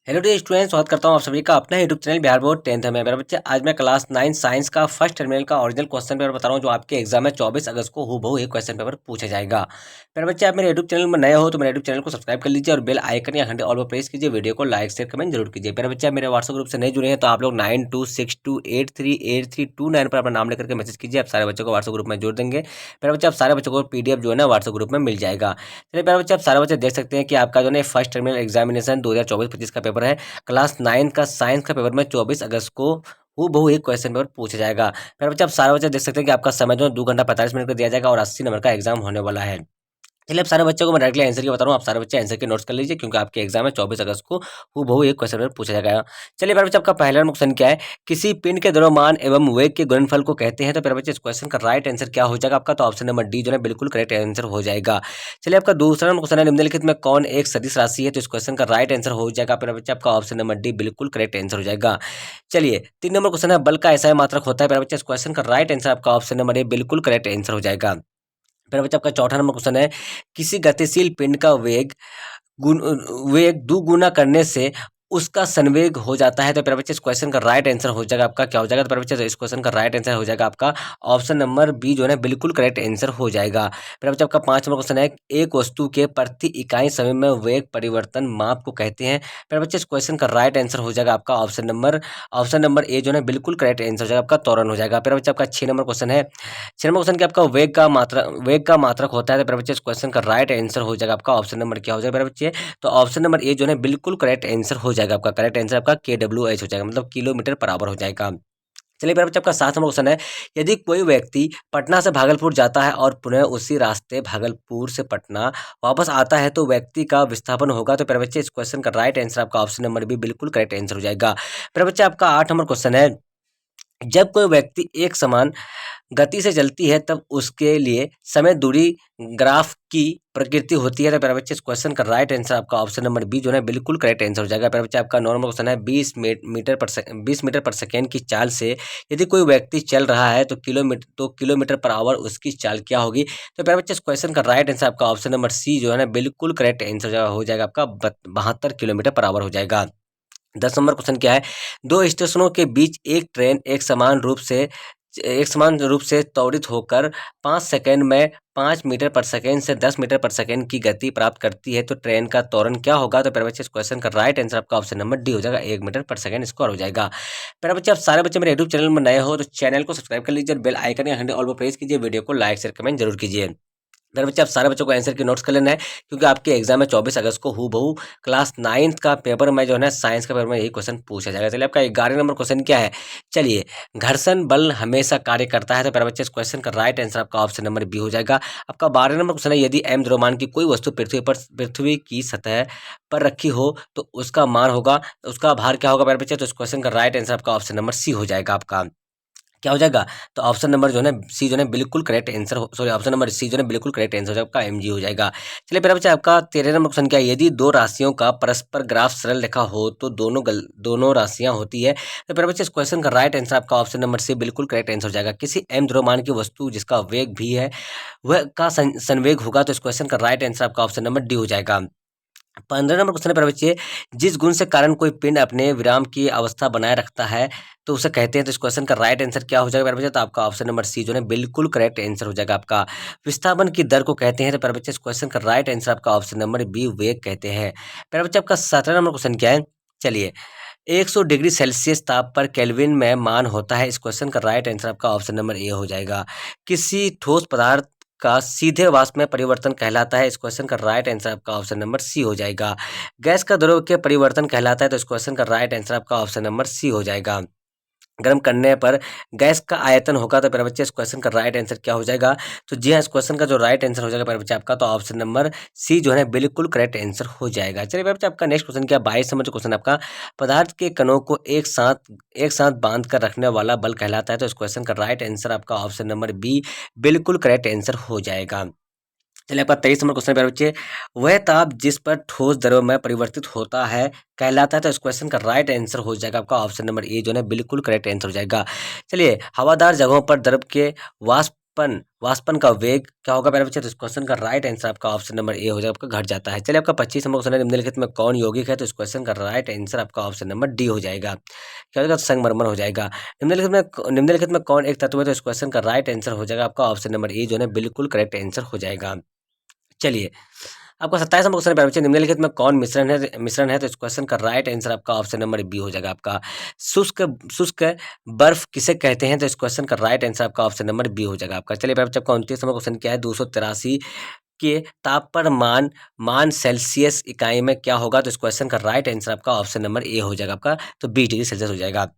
Hello dear students, स्वागत करता हूं आप सभी का अपना YouTube channel Bihar board 10th में। मेरे बच्चे, आज मैं क्लास 9 साइंस का फर्स्ट टर्मिनल का ओरिजिनल क्वेश्चन पेपर बता रहा हूं, जो आपके एग्जाम में 24 अगस्त को हूबहू एक क्वेश्चन पेपर पूछा जाएगा। मेरे बच्चे, आप मेरे यूट्यूब चैनल में नए हो तो मेरे यूट्यूब चैनल को सब्सक्राइब कर लीजिए और बेल आइकन या घंटे ऑल पर प्रेस कीजिए। वीडियो को लाइक शेयर कमेंट जरूर कीजिए। मेरे बच्चे, आप मेरे व्हाट्सएप ग्रुप से नहीं जुड़े हैं तो आप लोग 9262838329 पर अपना नाम लेकर के मैसेज कीजिए। आप सारे बच्चों को व्हाट्सएप ग्रुप में जोड़ देंगे। मेरे बच्चे, आप सारे बच्चों को पीडीएफ जो है ना व्हाट्सएप ग्रुप में मिल जाएगा। चलिए मेरे बच्चे, आप सारे बच्चे देख सकते हैं कि आपका जो है फर्स्ट टर्मिनल एग्जामिनेशन 2024-25 का पेपर है। क्लास 9 का साइंस का पेपर में 24 अगस्त को हूबहू एक क्वेश्चन पेपर पूछा जाएगा। मेरे बच्चे, आप सारे बच्चे देख सकते हैं कि आपका समय जो 2 घंटा 45 मिनट का दिया जाएगा और 80 नंबर का एग्जाम होने वाला है। चलिए, अब सारे बच्चों को मैं डायरेक्टली आंसर की बता रहा हूँ। आप सारे बच्चे आंसर के नोट्स कर लीजिए, क्योंकि आपके एग्जाम में 24 अगस्त को हूबहू एक क्वेश्चन पेपर पूछा जाएगा। चलिए मेरे बच्चे, आपका पहला क्वेश्चन क्या है? किसी पिंड के द्रव्यमान एवं वेग के गुणनफल को कहते हैं। तो मेरे बच्चे, इस क्वेश्चन का राइट आंसर क्या हो जाएगा आपका? तो ऑप्शन नंबर डी जो है बिल्कुल करेक्ट आंसर हो जाएगा। चलिए, आपका दूसरा क्वेश्चन है, निम्नलिखित में कौन एक सदिश राशि है? तो इस क्वेश्चन का राइट आंसर हो जाएगा मेरे बच्चे आपका ऑप्शन नंबर डी बिल्कुल करेक्ट आंसर हो जाएगा। चलिए, 3 नंबर क्वेश्चन है, बल का ऐसा मात्रक होता है। मेरे बच्चे, इस क्वेश्चन का राइट आंसर आपका ऑप्शन नंबर ए बिल्कुल करेक्ट आंसर हो जाएगा। फिर बच्चा, आपका चौथा नंबर क्वेश्चन है, किसी गतिशील पिंड का वेग दुगुना करने से उसका संवेग हो जाता है। तो मेरे बच्चे, इस क्वेश्चन का राइट आंसर हो जाएगा आपका क्या हो जाएगा? तो मेरे बच्चे, इस क्वेश्चन का राइट आंसर हो जाएगा आपका ऑप्शन नंबर बी जो है बिल्कुल करेक्ट आंसर हो जाएगा। मेरे बच्चे, आपका 5 नंबर क्वेश्चन है, एक वस्तु के प्रति इकाई समय में वेग परिवर्तन माप को कहते हैं। मेरे बच्चे, इस क्वेश्चन का राइट आंसर हो जाएगा आपका ऑप्शन नंबर ए जो है बिल्कुल करेक्ट आंसर हो जाएगा आपका त्वरण हो जाएगा। मेरे बच्चे, आपका 6 नंबर क्वेश्चन है, 6 नंबर क्वेश्चन क्या आपका वेग का मात्रक होता है। तो मेरे बच्चे, इस क्वेश्चन का राइट आंसर हो जाएगा आपका ऑप्शन नंबर क्या हो जाएगा मेरे बच्चे? तो ऑप्शन नंबर ए जो है बिल्कुल करेक्ट आंसर हो जाएगा आपका। करेक्ट आंसर आपका KWH हो जाएगा, मतलब किलोमीटर पर आवर हो जाएगा। चलिए मेरे बच्चे, आपका 7 नंबर क्वेश्चन है, यदि कोई व्यक्ति पटना से भागलपुर जाता है और पुनः उसी रास्ते भागलपुर से पटना वापस आता है तो व्यक्ति का विस्थापन होगा। तो मेरे बच्चे, इस क्वेश्चन का राइट आंसर आपका ऑप्शन नंबर बी बिल्कुल करेक्ट आंसर हो जाएगा। मेरे बच्चे, आपका 8 नंबर क्वेश्चन है, जब कोई व्यक्ति एक समान गति से चलती है तब उसके लिए समय दूरी ग्राफ की प्रकृति होती है। तो मेरे बच्चे, इस क्वेश्चन का राइट आंसर आपका ऑप्शन नंबर बी जो है बिल्कुल करेक्ट आंसर हो जाएगा। मेरे बच्चे, आपका 9 नंबर क्वेश्चन है, 20 मीटर पर सेकेंड की चाल से यदि कोई व्यक्ति चल रहा है तो किलोमीटर पर आवर उसकी चाल क्या होगी? तो मेरे बच्चे, इस क्वेश्चन का राइट आंसर आपका ऑप्शन नंबर सी जो है ना बिल्कुल करेक्ट आंसर हो जाएगा आपका 72 किलोमीटर पर आवर हो जाएगा। 10 नंबर क्वेश्चन क्या है, दो स्टेशनों के बीच एक ट्रेन एक समान रूप से त्वरित होकर 5 सेकंड में 5 मीटर पर सेकंड से 10 मीटर पर सेकंड की गति प्राप्त करती है। तो ट्रेन का त्वरण क्या होगा? तो मेरे बच्चे, इस क्वेश्चन का राइट आंसर आपका ऑप्शन नंबर डी हो जाएगा, 1 मीटर पर सेकंड स्क्वायर हो जाएगा। मेरे बच्चे, आप सारे बच्चे मेरे यूट्यूब चैनल में नए हो तो चैनल को सब्सक्राइब कर लीजिए और बेल आइकन या घंटे ऑल पर प्रेस कीजिए। वीडियो को लाइक शेयर कमेंट जरूर कीजिए। मेरे बच्चे, आप सारे बच्चों को आंसर के नोट्स कर लेना है, क्योंकि आपके एग्जाम में 24 अगस्त को हूबहू क्लास 9 का पेपर में जो है ना साइंस का पेपर में यही क्वेश्चन पूछा जाएगा। चलिए, आपका 11 नंबर क्वेश्चन क्या है? चलिए, घर्षण बल हमेशा कार्य करता है। तो मेरे बच्चे, इस क्वेश्चन का राइट आंसर आपका ऑप्शन नंबर बी हो जाएगा। आपका 12 नंबर क्वेश्चन है, यदि m द्रव्यमान की कोई वस्तु पृथ्वी की सतह पर रखी हो तो उसका भार क्या होगा मेरे बच्चे? तो इस क्वेश्चन का राइट आंसर आपका ऑप्शन नंबर सी हो जाएगा आपका क्या हो जाएगा? तो ऑप्शन नंबर जो है ना सी जो है बिल्कुल correct answer sorry option number c जो है बिल्कुल करेक्ट आंसर हो जाएगा, आपका MG हो जाएगा। चलिए मेरा बच्चा, आपका 13 नंबर क्वेश्चन क्या है, यदि दो राशियों का परस्पर ग्राफ सरल रेखा हो तो दोनों राशियां होती है। तो मेरा बच्चा, इस क्वेश्चन का राइट आंसर आपका ऑप्शन नंबर सी बिल्कुल करेक्ट आंसर हो जाएगा। किसी m द्रव्यमान की वस्तु जिसका वेग भी है वह का संवेग होगा। तो इस क्वेश्चन का राइट आंसर आपका ऑप्शन नंबर डी हो जाएगा। 15 नंबर क्वेश्चन है मेरे बच्चे, जिस गुण से कारण कोई पिंड अपने विराम की अवस्था बनाए रखता है तो उसे कहते हैं। तो इस क्वेश्चन का राइट आंसर क्या हो जाएगा मेरे बच्चे? तो आपका ऑप्शन नंबर सी जो है बिल्कुल करेक्ट आंसर हो जाएगा आपका। विस्थापन की दर को कहते हैं। तो मेरे बच्चे, इस क्वेश्चन का राइट आंसर आपका ऑप्शन नंबर बी वेग कहते हैं। मेरे बच्चे, आपका 17 नंबर क्वेश्चन क्या है? चलिए, 100 डिग्री सेल्सियस ताप पर केल्विन में मान होता है। इस क्वेश्चन का राइट आंसर आपका ऑप्शन नंबर ए हो जाएगा। किसी ठोस पदार्थ का सीधे वाष्प में परिवर्तन कहलाता है। इस क्वेश्चन का राइट आंसर आपका ऑप्शन नंबर सी हो जाएगा। गैस का द्रव के परिवर्तन कहलाता है। तो इस क्वेश्चन का राइट आंसर आपका ऑप्शन नंबर सी हो जाएगा। गर्म करने पर गैस का आयतन होगा। तो मेरे बच्चे, इस क्वेश्चन का राइट आंसर क्या हो जाएगा? तो जी हाँ, इस क्वेश्चन का जो राइट आंसर हो जाएगा मेरे बच्चे आपका, तो ऑप्शन नंबर सी जो है बिल्कुल करेक्ट आंसर हो जाएगा। चलिए मेरे बच्चे, आपका नेक्स्ट क्वेश्चन क्या? 22 नंबर क्वेश्चन आपका, पदार्थ के कणों को एक साथ बांध कर रखने वाला बल कहलाता है। तो इस क्वेश्चन का राइट आंसर आपका ऑप्शन नंबर बी बिल्कुल करेक्ट आंसर हो जाएगा। चलिए, आपका 23 नंबर क्वेश्चन प्यारे बच्चे, वह ताप जिस पर ठोस द्रव में परिवर्तित होता है कहलाता है। तो इस क्वेश्चन का राइट आंसर हो जाएगा आपका ऑप्शन नंबर ए जो है बिल्कुल करेक्ट आंसर हो जाएगा। चलिए, हवादार जगहों पर द्रव के वाष्प वाष्पन का वेग क्या होगा प्यारे बच्चे? तो इस क्वेश्चन का राइट आंसर आपका ऑप्शन नंबर ए हो जाएगा, आपका घट जाता है। चलिए आपका 25 नंबर क्वेश्चन है, निम्नलिखित में कौन यौगिक है? तो इस क्वेश्चन का राइट आंसर आपका ऑप्शन नंबर डी हो जाएगा। क्या हो जाएगा? संगमरमर हो जाएगा। निम्नलिखित में कौन एक तत्व है? तो इस क्वेश्चन का राइट आंसर हो जाएगा आपका ऑप्शन नंबर ए जो है बिल्कुल करेक्ट आंसर हो जाएगा। चलिए आपका 27वां क्वेश्चन है प्यारे बच्चे, निम्नलिखित में कौन मिश्रण है? तो इस क्वेश्चन का राइट आंसर आपका ऑप्शन नंबर बी हो जाएगा आपका शुष्क शुष्क बर्फ किसे कहते हैं? तो इस क्वेश्चन का राइट आंसर आपका ऑप्शन नंबर बी हो जाएगा आपका। चलिए प्यारे बच्चे आपका 29वां क्वेश्चन क्या है? 283 के ताप पर मान सेल्सियस इकाई में क्या होगा? तो इस क्वेश्चन का राइट आंसर आपका ऑप्शन नंबर ए हो जाएगा आपका, तो 20 डिग्री सेल्सियस हो जाएगा।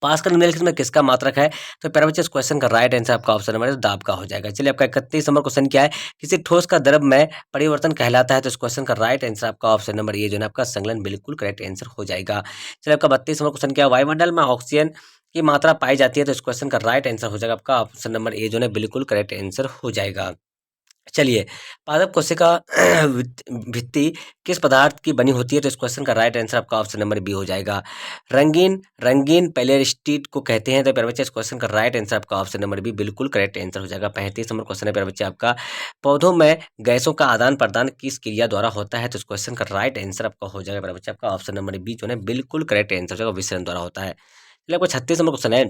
पास्कल निम्नलिखित में किसका मात्रक है? तो प्यारे बच्चे इस क्वेश्चन का राइट आंसर आपका ऑप्शन नंबर दाब का हो जाएगा। चलिए आपका 31 नंबर क्वेश्चन क्या है? किसी ठोस का द्रव में परिवर्तन कहलाता है? तो इस क्वेश्चन का राइट आंसर आपका ऑप्शन नंबर ए जो है आपका संलग्न बिल्कुल करेक्ट आंसर हो जाएगा। चलिए आपका 32 नंबर क्वेश्चन क्या है? वायुमंडल में ऑक्सीजन की मात्रा पाई जाती है? तो इस क्वेश्चन का राइट आंसर हो जाएगा आपका ऑप्शन नंबर ए जो है बिल्कुल करेक्ट आंसर हो जाएगा। चलिए पादप कोशिका भित्ति किस पदार्थ की बनी होती है? तो इस क्वेश्चन का राइट आंसर आपका ऑप्शन नंबर बी हो जाएगा। रंगीन रंगीन पेलेस्टीट को कहते हैं? तो प्यारे बच्चे इस क्वेश्चन का राइट आंसर आपका ऑप्शन नंबर बी बिल्कुल करेक्ट आंसर हो जाएगा। 35 नंबर क्वेश्चन है प्यारे बच्चे आपका, पौधों में गैसों का आदान प्रदान किस क्रिया द्वारा होता है? तो इस क्वेश्चन का राइट आंसर आपका हो जाएगा प्यारे बच्चे आपका ऑप्शन नंबर बी जो है बिल्कुल करेक्ट आंसर हो जाएगा, विसरण द्वारा होता है। चलिए आपका 36 नंबर क्वेश्चन है,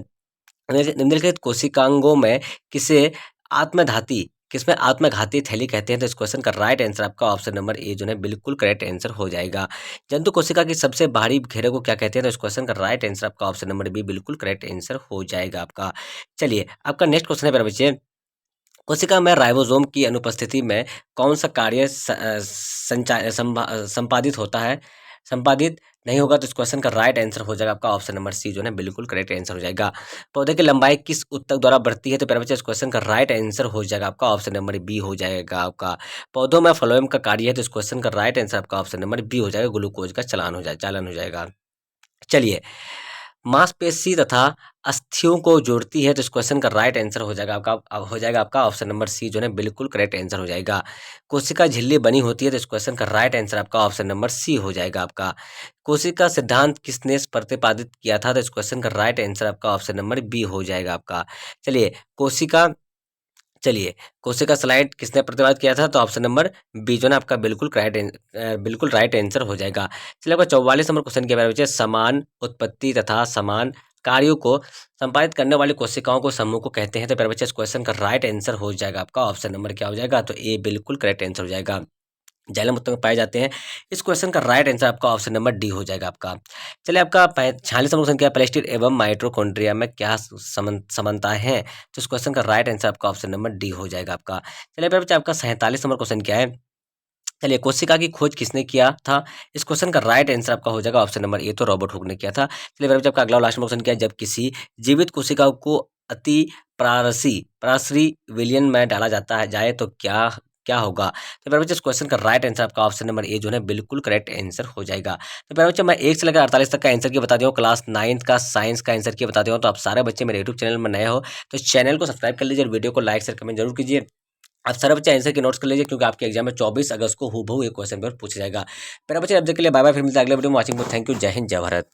निम्नलिखित कोशिकांगों में किसे आत्मघाती किसमें आत्मघाती थैली कहते हैं? तो इस क्वेश्चन का राइट आंसर आपका ऑप्शन नंबर ए जो है बिल्कुल करेक्ट आंसर हो जाएगा। जंतु कोशिका की सबसे बाहरी घेरे को क्या कहते हैं? तो इस क्वेश्चन का राइट आंसर आपका ऑप्शन नंबर बी बिल्कुल करेक्ट आंसर हो जाएगा आपका। चलिए आपका नेक्स्ट क्वेश्चन है मेरे बच्चे, कोशिका में राइबोसोम की अनुपस्थिति में कौन सा कार्य संपादित होता है? संपादित नहीं होगा? तो इस क्वेश्चन का राइट आंसर हो जाएगा आपका ऑप्शन नंबर सी जो है बिल्कुल करेक्ट आंसर हो जाएगा। पौधे की लंबाई किस ऊतक द्वारा बढ़ती है? तो प्यारे बच्चे इस क्वेश्चन का राइट आंसर हो जाएगा आपका ऑप्शन नंबर बी हो जाएगा आपका। पौधों में फ्लोएम का कार्य है? तो इस क्वेश्चन का राइट आंसर आपका ऑप्शन नंबर बी हो जाएगा, ग्लूकोज का चालन हो जाएगा। चलिए मांसपेशी तथा अस्थियों को जोड़ती है? तो इस क्वेश्चन का राइट आंसर हो जाएगा आपका ऑप्शन नंबर सी जो है बिल्कुल करेक्ट आंसर हो जाएगा। कोशिका झिल्ली बनी होती है? तो इस क्वेश्चन का राइट आंसर आपका ऑप्शन नंबर सी हो जाएगा आपका। कोशिका सिद्धांत किसने प्रतिपादित किया था? तो इस क्वेश्चन का राइट आंसर आपका ऑप्शन नंबर बी हो जाएगा आपका। चलिए कोशिका चलिए कोशिका स्लाइड किसने प्रतिपादित किया था? तो ऑप्शन नंबर बी जो है आपका बिल्कुल राइट आंसर हो जाएगा। चलिए आपका 44 नंबर क्वेश्चन के बारे में समान उत्पत्ति तथा समान कार्यों को संपादित करने वाली कोशिकाओं को समूह को कहते हैं? तो प्यारे बच्चे इस क्वेश्चन का राइट आंसर हो जाएगा आपका ऑप्शन नंबर क्या हो जाएगा? तो ए बिल्कुल करेक्ट आंसर हो जाएगा। जाइलम उत्तक में पाए जाते हैं? इस क्वेश्चन का राइट आंसर आपका ऑप्शन नंबर डी हो जाएगा आपका। चलिए आपका 46 नंबर क्वेश्चन क्या है? प्लेस्टिड एवं माइटोकॉन्ड्रिया में क्या समानताएं हैं? तो इस क्वेश्चन का राइट आंसर आपका ऑप्शन नंबर डी हो जाएगा आपका। चलिए प्यारे बच्चे आपका 47 नंबर क्वेश्चन क्या है? चलिए कोशिका की खोज किसने किया था? इस क्वेश्चन का राइट आंसर आपका हो जाएगा ऑप्शन नंबर ए, तो रॉबर्ट हुक ने किया था। चलिए प्यारे बच्चे आपका अगला लास्ट क्वेश्चन क्या है? जब किसी जीवित कोशिका को अति पराश्री विलयन में डाला जाए तो क्या क्या होगा? तो प्यारे बच्चे इस क्वेश्चन का राइट आंसर आपका ऑप्शन नंबर ए जो है बिल्कुल करेक्ट आंसर हो जाएगा। तो प्यारे बच्चे मैं 1 से लेकर 48 तक का आंसर की बता दूँ, क्लास 9th का साइंस का आंसर की बता दूँ। तो आप सारे बच्चे मेरे यूट्यूब चैनल में नए हो तो चैनल को सब्सक्राइब कर लीजिए, वीडियो को लाइक शेयर कमेंट जरूर कीजिए। आप सारे बच्चे आंसर के नोट्स कर लीजिए क्योंकि आपके एग्जाम में 24 अगस्त को हूबहू एक क्वेश्चन पेपर पूछा जाएगा। मेरा बच्चे अब तक के लिए बाय बाय, फिर मिलते हैं अगले वीडियो में। वॉचिंग, थैंक यू, जय हिंद, जय भारत।